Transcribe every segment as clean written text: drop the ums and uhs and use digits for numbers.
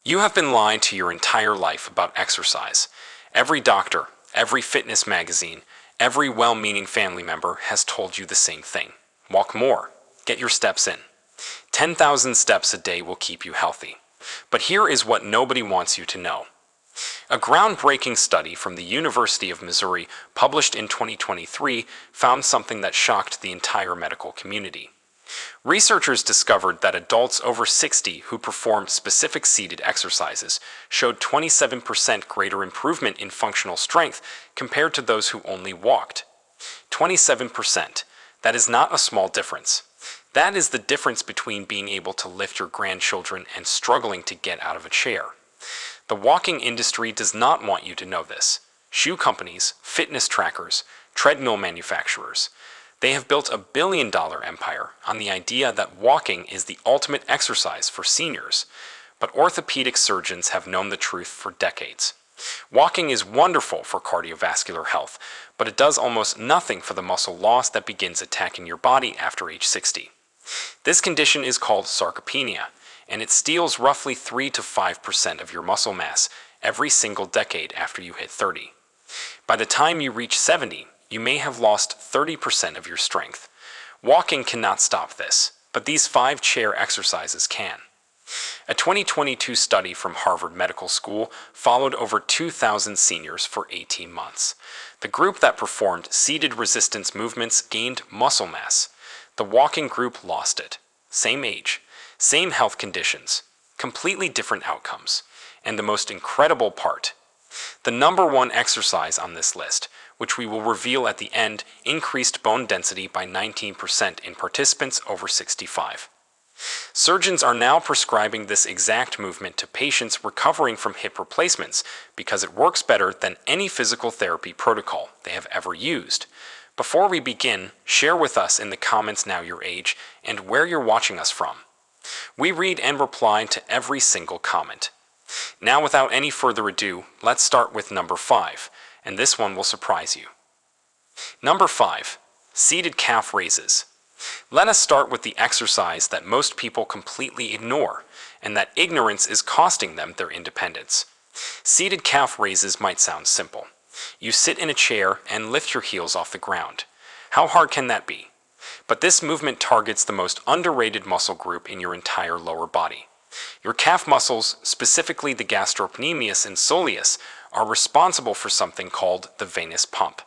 You have been lied to your entire life about exercise. Every doctor, every fitness magazine, every well-meaning family member has told you the same thing. Walk more. Get your steps in. 10,000 steps a day will keep you healthy. But here is what nobody wants you to know. A groundbreaking study from the University of Missouri, published in 2023, found something that shocked the entire medical community. Researchers discovered that adults over 60 who performed specific seated exercises showed 27% greater improvement in functional strength compared to those who only walked. 27%. That is not a small difference. That is the difference between being able to lift your grandchildren and struggling to get out of a chair. The walking industry does not want you to know this. Shoe companies, fitness trackers, treadmill manufacturers, they have built a billion-dollar empire on the idea that walking is the ultimate exercise for seniors. But orthopedic surgeons have known the truth for decades. Walking is wonderful for cardiovascular health, but it does almost nothing for the muscle loss that begins attacking your body after age 60. This condition is called sarcopenia, and it steals roughly 3 to 5% of your muscle mass every single decade after you hit 30. By the time you reach 70, you may have lost 30% of your strength. Walking cannot stop this, but these 5 chair exercises can. A 2022 study from Harvard Medical School followed over 2,000 seniors for 18 months. The group that performed seated resistance movements gained muscle mass. The walking group lost it. Same age, same health conditions, completely different outcomes. And the most incredible part, the number one exercise on this list, which we will reveal at the end, increased bone density by 19% in participants over 65. Surgeons are now prescribing this exact movement to patients recovering from hip replacements because it works better than any physical therapy protocol they have ever used. Before we begin, share with us in the comments now your age and where you're watching us from. We read and reply to every single comment. Now, without any further ado, let's start with number 5, and this one will surprise you. Number 5. Seated calf raises. Let us start with the exercise that most people completely ignore, and that ignorance is costing them their independence. Seated calf raises might sound simple. You sit in a chair and lift your heels off the ground. How hard can that be? But this movement targets the most underrated muscle group in your entire lower body. Your calf muscles, specifically the gastrocnemius and soleus, are responsible for something called the venous pump.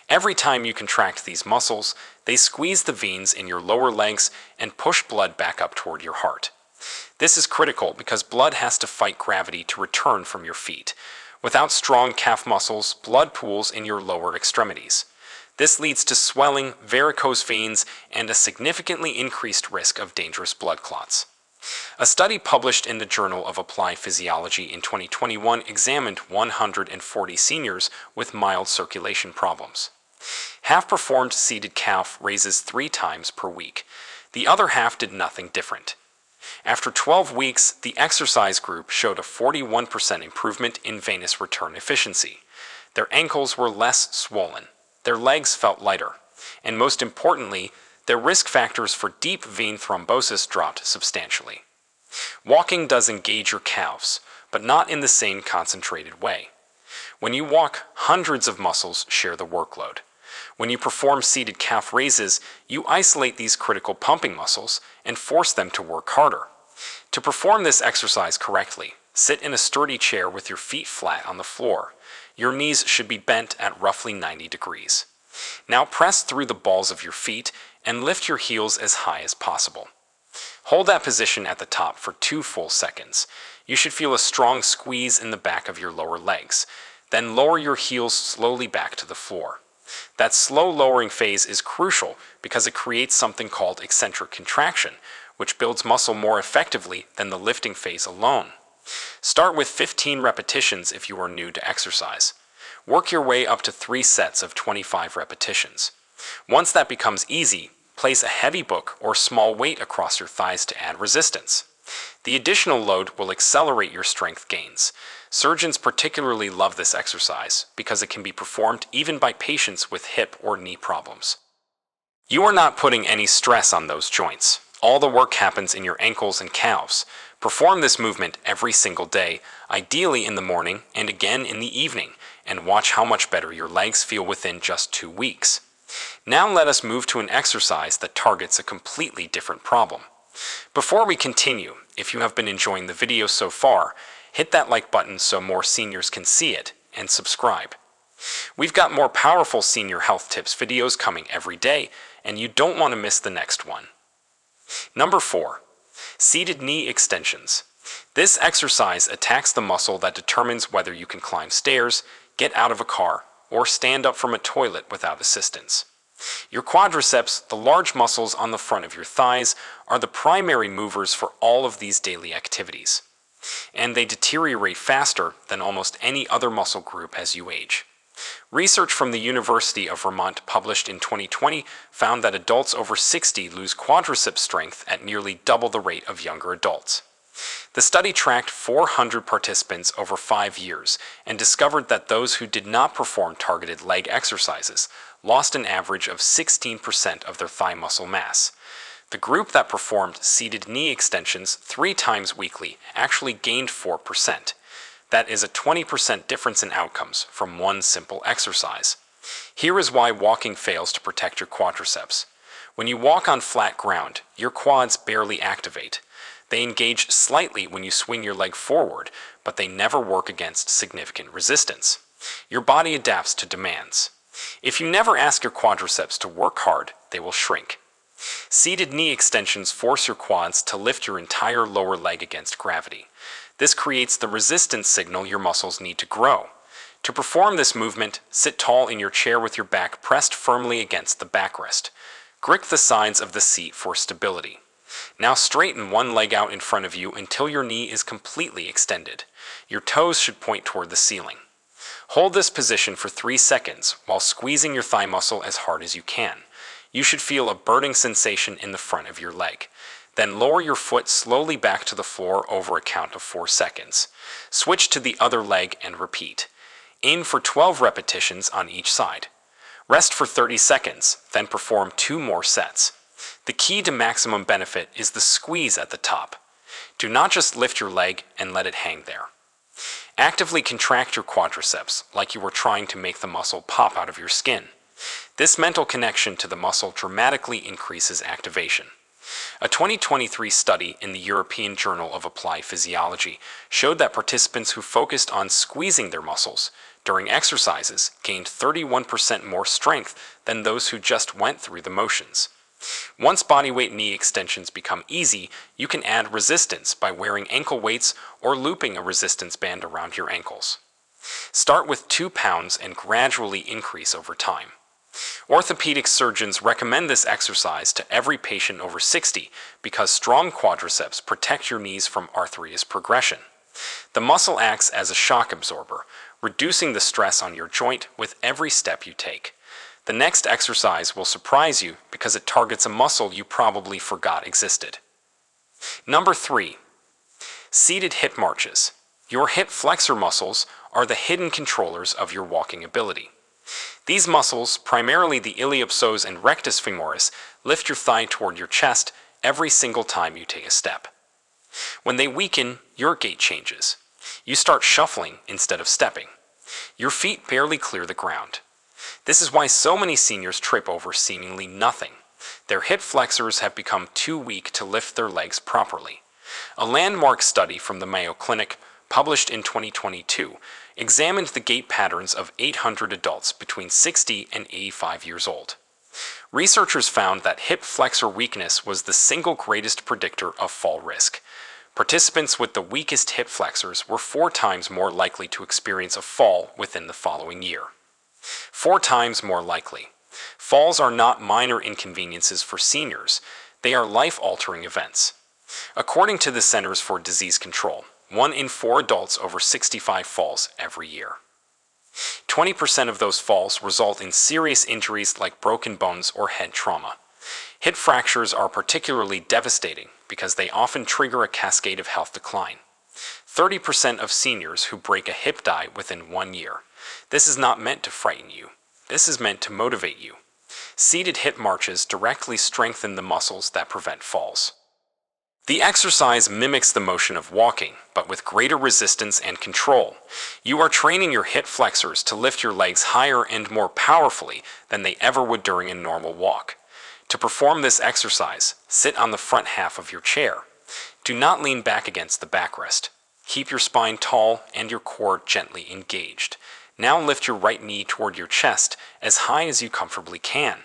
Every time you contract these muscles, they squeeze the veins in your lower legs and push blood back up toward your heart. This is critical because blood has to fight gravity to return from your feet. Without strong calf muscles, blood pools in your lower extremities. This leads to swelling, varicose veins, and a significantly increased risk of dangerous blood clots. A study published in the Journal of Applied Physiology in 2021 examined 140 seniors with mild circulation problems. Half performed seated calf raises 3 times per week. The other half did nothing different. After 12 weeks, the exercise group showed a 41% improvement in venous return efficiency. Their ankles were less swollen, their legs felt lighter, and most importantly, their risk factors for deep vein thrombosis dropped substantially. Walking does engage your calves, but not in the same concentrated way. When you walk, hundreds of muscles share the workload. When you perform seated calf raises, you isolate these critical pumping muscles and force them to work harder. To perform this exercise correctly, sit in a sturdy chair with your feet flat on the floor. Your knees should be bent at roughly 90 degrees. Now press through the balls of your feet and lift your heels as high as possible. Hold that position at the top for 2 full seconds. You should feel a strong squeeze in the back of your lower legs. Then lower your heels slowly back to the floor. That slow lowering phase is crucial because it creates something called eccentric contraction, which builds muscle more effectively than the lifting phase alone. Start with 15 repetitions if you are new to exercise. Work your way up to 3 sets of 25 repetitions. Once that becomes easy, place a heavy book or small weight across your thighs to add resistance. The additional load will accelerate your strength gains. Surgeons particularly love this exercise because it can be performed even by patients with hip or knee problems. You are not putting any stress on those joints. All the work happens in your ankles and calves, Perform this movement every single day, ideally in the morning and again in the evening, and watch how much better your legs feel within just 2 weeks. Now let us move to an exercise that targets a completely different problem. Before we continue, if you have been enjoying the video so far, hit that like button so more seniors can see it, and subscribe. We've got more powerful senior health tips videos coming every day, and you don't want to miss the next one. Number 4. Seated knee extensions. This exercise attacks the muscle that determines whether you can climb stairs, get out of a car, or stand up from a toilet without assistance. Your quadriceps, the large muscles on the front of your thighs, are the primary movers for all of these daily activities, and they deteriorate faster than almost any other muscle group as you age. Research from the University of Vermont published in 2020 found that adults over 60 lose quadricep strength at nearly double the rate of younger adults. The study tracked 400 participants over 5 years and discovered that those who did not perform targeted leg exercises lost an average of 16% of their thigh muscle mass. The group that performed seated knee extensions 3 times weekly actually gained 4%. That is a 20% difference in outcomes from one simple exercise. Here is why walking fails to protect your quadriceps. When you walk on flat ground, your quads barely activate. They engage slightly when you swing your leg forward, but they never work against significant resistance. Your body adapts to demands. If you never ask your quadriceps to work hard, they will shrink. Seated knee extensions force your quads to lift your entire lower leg against gravity. This creates the resistance signal your muscles need to grow. To perform this movement, sit tall in your chair with your back pressed firmly against the backrest. Grip the sides of the seat for stability. Now straighten one leg out in front of you until your knee is completely extended. Your toes should point toward the ceiling. Hold this position for 3 seconds while squeezing your thigh muscle as hard as you can. You should feel a burning sensation in the front of your leg. Then lower your foot slowly back to the floor over a count of 4 seconds. Switch to the other leg and repeat. Aim for 12 repetitions on each side. Rest for 30 seconds, then perform 2 more sets. The key to maximum benefit is the squeeze at the top. Do not just lift your leg and let it hang there. Actively contract your quadriceps like you were trying to make the muscle pop out of your skin. This mental connection to the muscle dramatically increases activation. A 2023 study in the European Journal of Applied Physiology showed that participants who focused on squeezing their muscles during exercises gained 31% more strength than those who just went through the motions. Once bodyweight knee extensions become easy, you can add resistance by wearing ankle weights or looping a resistance band around your ankles. Start with 2 pounds and gradually increase over time. Orthopedic surgeons recommend this exercise to every patient over 60 because strong quadriceps protect your knees from arthritis progression. The muscle acts as a shock absorber, reducing the stress on your joint with every step you take. The next exercise will surprise you because it targets a muscle you probably forgot existed. Number 3. Seated hip marches. Your hip flexor muscles are the hidden controllers of your walking ability. These muscles, primarily the iliopsoas and rectus femoris, lift your thigh toward your chest every single time you take a step. When they weaken, your gait changes. You start shuffling instead of stepping. Your feet barely clear the ground. This is why so many seniors trip over seemingly nothing. Their hip flexors have become too weak to lift their legs properly. A landmark study from the Mayo Clinic, published in 2022, examined the gait patterns of 800 adults between 60 and 85 years old. Researchers found that hip flexor weakness was the single greatest predictor of fall risk. Participants with the weakest hip flexors were 4 times more likely to experience a fall within the following year. 4 times more likely. Falls are not minor inconveniences for seniors. They are life-altering events. According to the Centers for Disease Control, 1 in 4 adults over 65 falls every year. 20% of those falls result in serious injuries like broken bones or head trauma. Hip fractures are particularly devastating because they often trigger a cascade of health decline. 30% of seniors who break a hip die within 1 year. This is not meant to frighten you. This is meant to motivate you. Seated hip marches directly strengthen the muscles that prevent falls. The exercise mimics the motion of walking, but with greater resistance and control. You are training your hip flexors to lift your legs higher and more powerfully than they ever would during a normal walk. To perform this exercise, sit on the front half of your chair. Do not lean back against the backrest. Keep your spine tall and your core gently engaged. Now lift your right knee toward your chest as high as you comfortably can.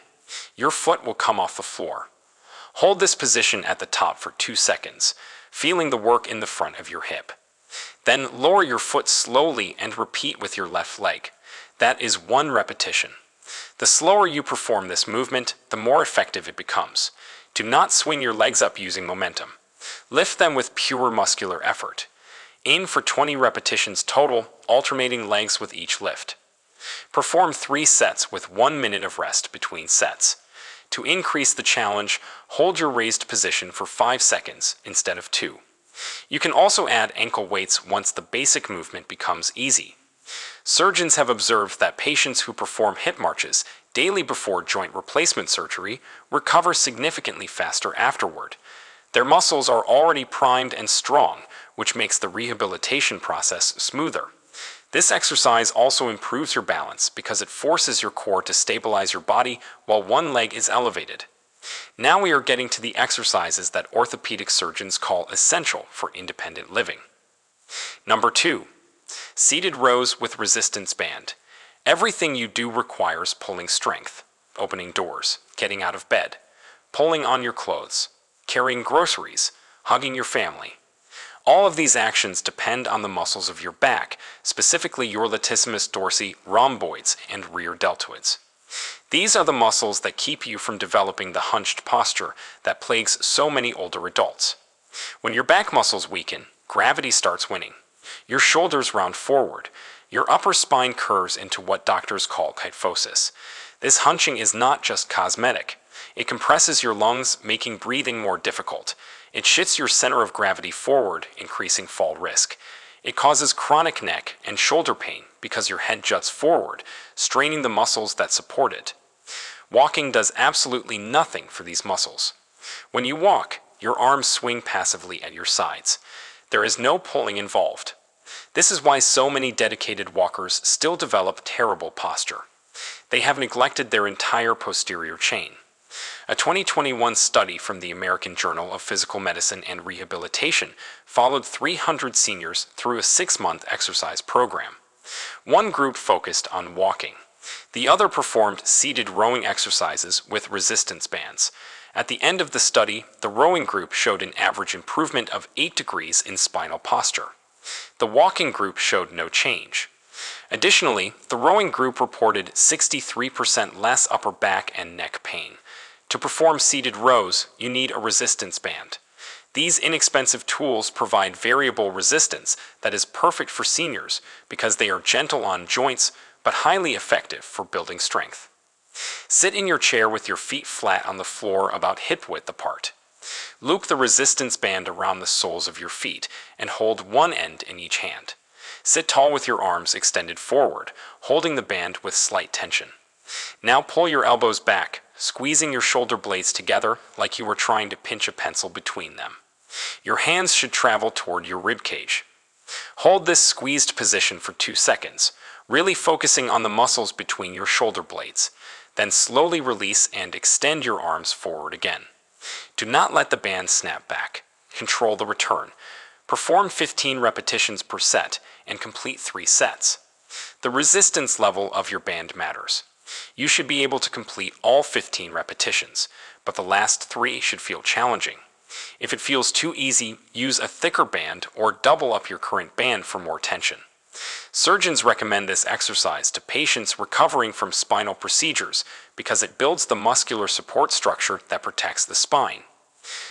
Your foot will come off the floor. Hold this position at the top for 2 seconds, feeling the work in the front of your hip. Then lower your foot slowly and repeat with your left leg. That is 1 repetition. The slower you perform this movement, the more effective it becomes. Do not swing your legs up using momentum. Lift them with pure muscular effort. Aim for 20 repetitions total, alternating legs with each lift. Perform 3 sets with 1 minute of rest between sets. To increase the challenge, hold your raised position for 5 seconds instead of 2. You can also add ankle weights once the basic movement becomes easy. Surgeons have observed that patients who perform hip marches daily before joint replacement surgery recover significantly faster afterward. Their muscles are already primed and strong, which makes the rehabilitation process smoother. This exercise also improves your balance because it forces your core to stabilize your body while one leg is elevated. Now we are getting to the exercises that orthopedic surgeons call essential for independent living. Number 2. Seated rows with resistance band. Everything you do requires pulling strength. Opening doors, getting out of bed, pulling on your clothes, carrying groceries, hugging your family. All of these actions depend on the muscles of your back, specifically your latissimus dorsi, rhomboids, and rear deltoids. These are the muscles that keep you from developing the hunched posture that plagues so many older adults. When your back muscles weaken, gravity starts winning. Your shoulders round forward. Your upper spine curves into what doctors call kyphosis. This hunching is not just cosmetic. It compresses your lungs, making breathing more difficult. It shifts your center of gravity forward, increasing fall risk. It causes chronic neck and shoulder pain because your head juts forward, straining the muscles that support it. Walking does absolutely nothing for these muscles. When you walk, your arms swing passively at your sides. There is no pulling involved. This is why so many dedicated walkers still develop terrible posture. They have neglected their entire posterior chain. A 2021 study from the American Journal of Physical Medicine and Rehabilitation followed 300 seniors through a 6-month exercise program. One group focused on walking. The other performed seated rowing exercises with resistance bands. At the end of the study, the rowing group showed an average improvement of 8 degrees in spinal posture. The walking group showed no change. Additionally, the rowing group reported 63% less upper back and neck pain. To perform seated rows, you need a resistance band. These inexpensive tools provide variable resistance that is perfect for seniors because they are gentle on joints but highly effective for building strength. Sit in your chair with your feet flat on the floor about hip width apart. Loop the resistance band around the soles of your feet and hold one end in each hand. Sit tall with your arms extended forward, holding the band with slight tension. Now pull your elbows back, squeezing your shoulder blades together like you were trying to pinch a pencil between them. Your hands should travel toward your rib cage. Hold this squeezed position for 2 seconds, really focusing on the muscles between your shoulder blades. Then slowly release and extend your arms forward again. Do not let the band snap back. Control the return. Perform 15 repetitions per set and complete 3 sets. The resistance level of your band matters. You should be able to complete all 15 repetitions, but the last 3 should feel challenging. If it feels too easy, use a thicker band or double up your current band for more tension. Surgeons recommend this exercise to patients recovering from spinal procedures because it builds the muscular support structure that protects the spine.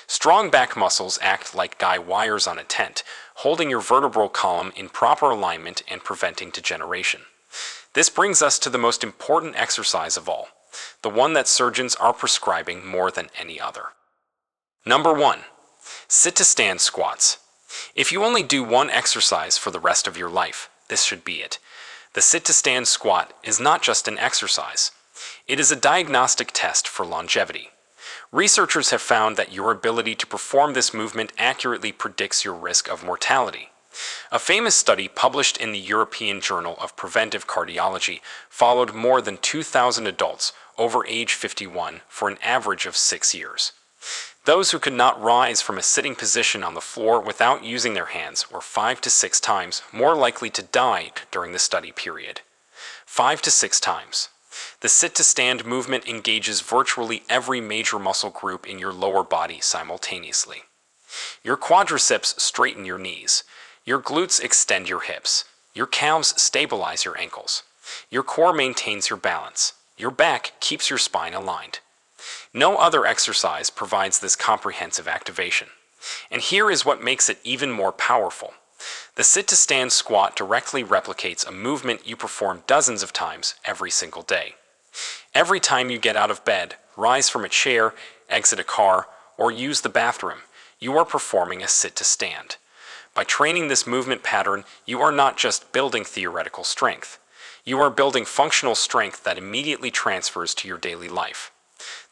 Strong back muscles act like guy wires on a tent, holding your vertebral column in proper alignment and preventing degeneration. This brings us to the most important exercise of all, the one that surgeons are prescribing more than any other. Number 1. Sit-to-stand squats. If you only do one exercise for the rest of your life, this should be it. The sit-to-stand squat is not just an exercise. It is a diagnostic test for longevity. Researchers have found that your ability to perform this movement accurately predicts your risk of mortality. A famous study published in the European Journal of Preventive Cardiology followed more than 2,000 adults over age 51 for an average of 6 years. Those who could not rise from a sitting position on the floor without using their hands were 5 to 6 times more likely to die during the study period. 5 to 6 times. The sit-to-stand movement engages virtually every major muscle group in your lower body simultaneously. Your quadriceps straighten your knees. Your glutes extend your hips. Your calves stabilize your ankles. Your core maintains your balance. Your back keeps your spine aligned. No other exercise provides this comprehensive activation. And here is what makes it even more powerful. The sit-to-stand squat directly replicates a movement you perform dozens of times every single day. Every time you get out of bed, rise from a chair, exit a car, or use the bathroom, you are performing a sit-to-stand. By training this movement pattern, you are not just building theoretical strength. You are building functional strength that immediately transfers to your daily life.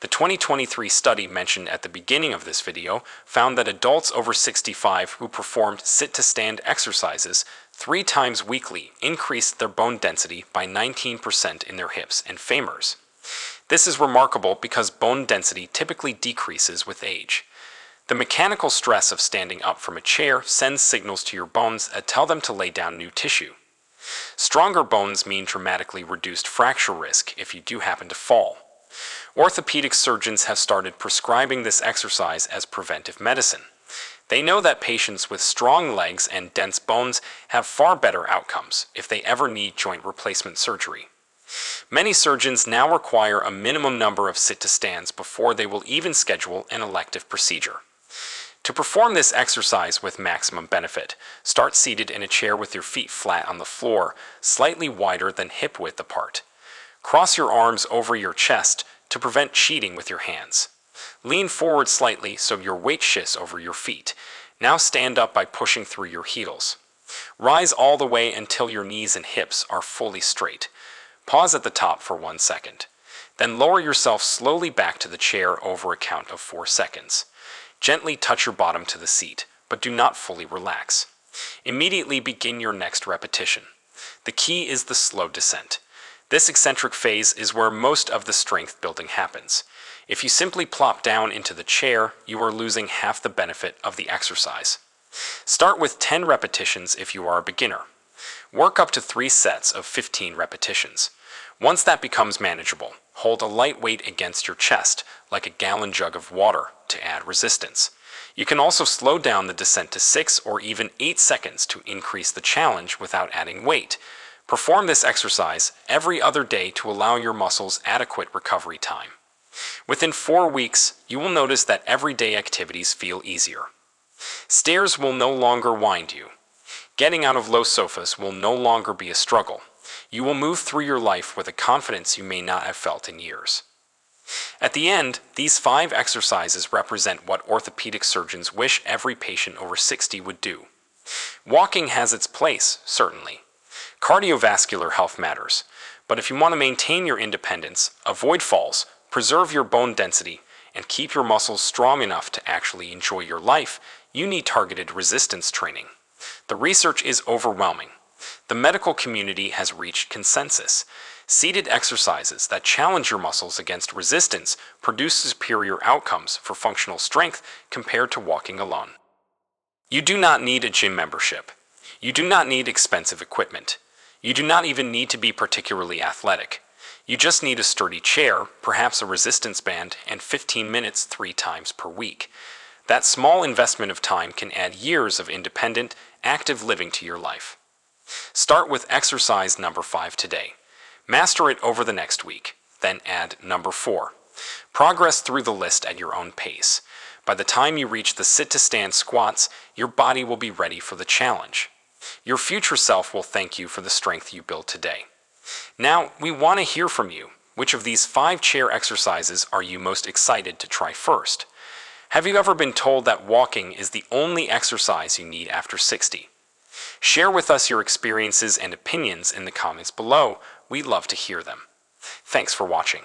The 2023 study mentioned at the beginning of this video found that adults over 65 who performed sit-to-stand exercises 3 times weekly increased their bone density by 19% in their hips and femurs. This is remarkable because bone density typically decreases with age. The mechanical stress of standing up from a chair sends signals to your bones that tell them to lay down new tissue. Stronger bones mean dramatically reduced fracture risk if you do happen to fall. Orthopedic surgeons have started prescribing this exercise as preventive medicine. They know that patients with strong legs and dense bones have far better outcomes if they ever need joint replacement surgery. Many surgeons now require a minimum number of sit-to-stands before they will even schedule an elective procedure. To perform this exercise with maximum benefit, start seated in a chair with your feet flat on the floor, slightly wider than hip width apart. Cross your arms over your chest to prevent cheating with your hands. Lean forward slightly so your weight shifts over your feet. Now stand up by pushing through your heels. Rise all the way until your knees and hips are fully straight. Pause at the top for 1 second. Then lower yourself slowly back to the chair over a count of 4 seconds. Gently touch your bottom to the seat, but do not fully relax. Immediately begin your next repetition. The key is the slow descent. This eccentric phase is where most of the strength building happens. If you simply plop down into the chair, you are losing half the benefit of the exercise. Start with 10 repetitions if you are a beginner. Work up to 3 sets of 15 repetitions. Once that becomes manageable, hold a light weight against your chest, like a gallon jug of water, to add resistance. You can also slow down the descent to 6 or even 8 seconds to increase the challenge without adding weight. Perform this exercise every other day to allow your muscles adequate recovery time. Within 4 weeks, you will notice that everyday activities feel easier. Stairs will no longer wind you. Getting out of low sofas will no longer be a struggle. You will move through your life with a confidence you may not have felt in years. At the end, these 5 exercises represent what orthopedic surgeons wish every patient over 60 would do. Walking has its place, certainly. Cardiovascular health matters, but if you want to maintain your independence, avoid falls, preserve your bone density, and keep your muscles strong enough to actually enjoy your life, you need targeted resistance training. The research is overwhelming. The medical community has reached consensus. Seated exercises that challenge your muscles against resistance produce superior outcomes for functional strength compared to walking alone. You do not need a gym membership. You do not need expensive equipment. You do not even need to be particularly athletic. You just need a sturdy chair, perhaps a resistance band, and 15 minutes 3 times per week. That small investment of time can add years of independent, active living to your life. Start with exercise number 5 today. Master it over the next week. Then add number 4. Progress through the list at your own pace. By the time you reach the sit-to-stand squats, your body will be ready for the challenge. Your future self will thank you for the strength you built today. Now, we want to hear from you. Which of these 5 chair exercises are you most excited to try first? Have you ever been told that walking is the only exercise you need after 60? Share with us your experiences and opinions in the comments below. We'd love to hear them. Thanks for watching.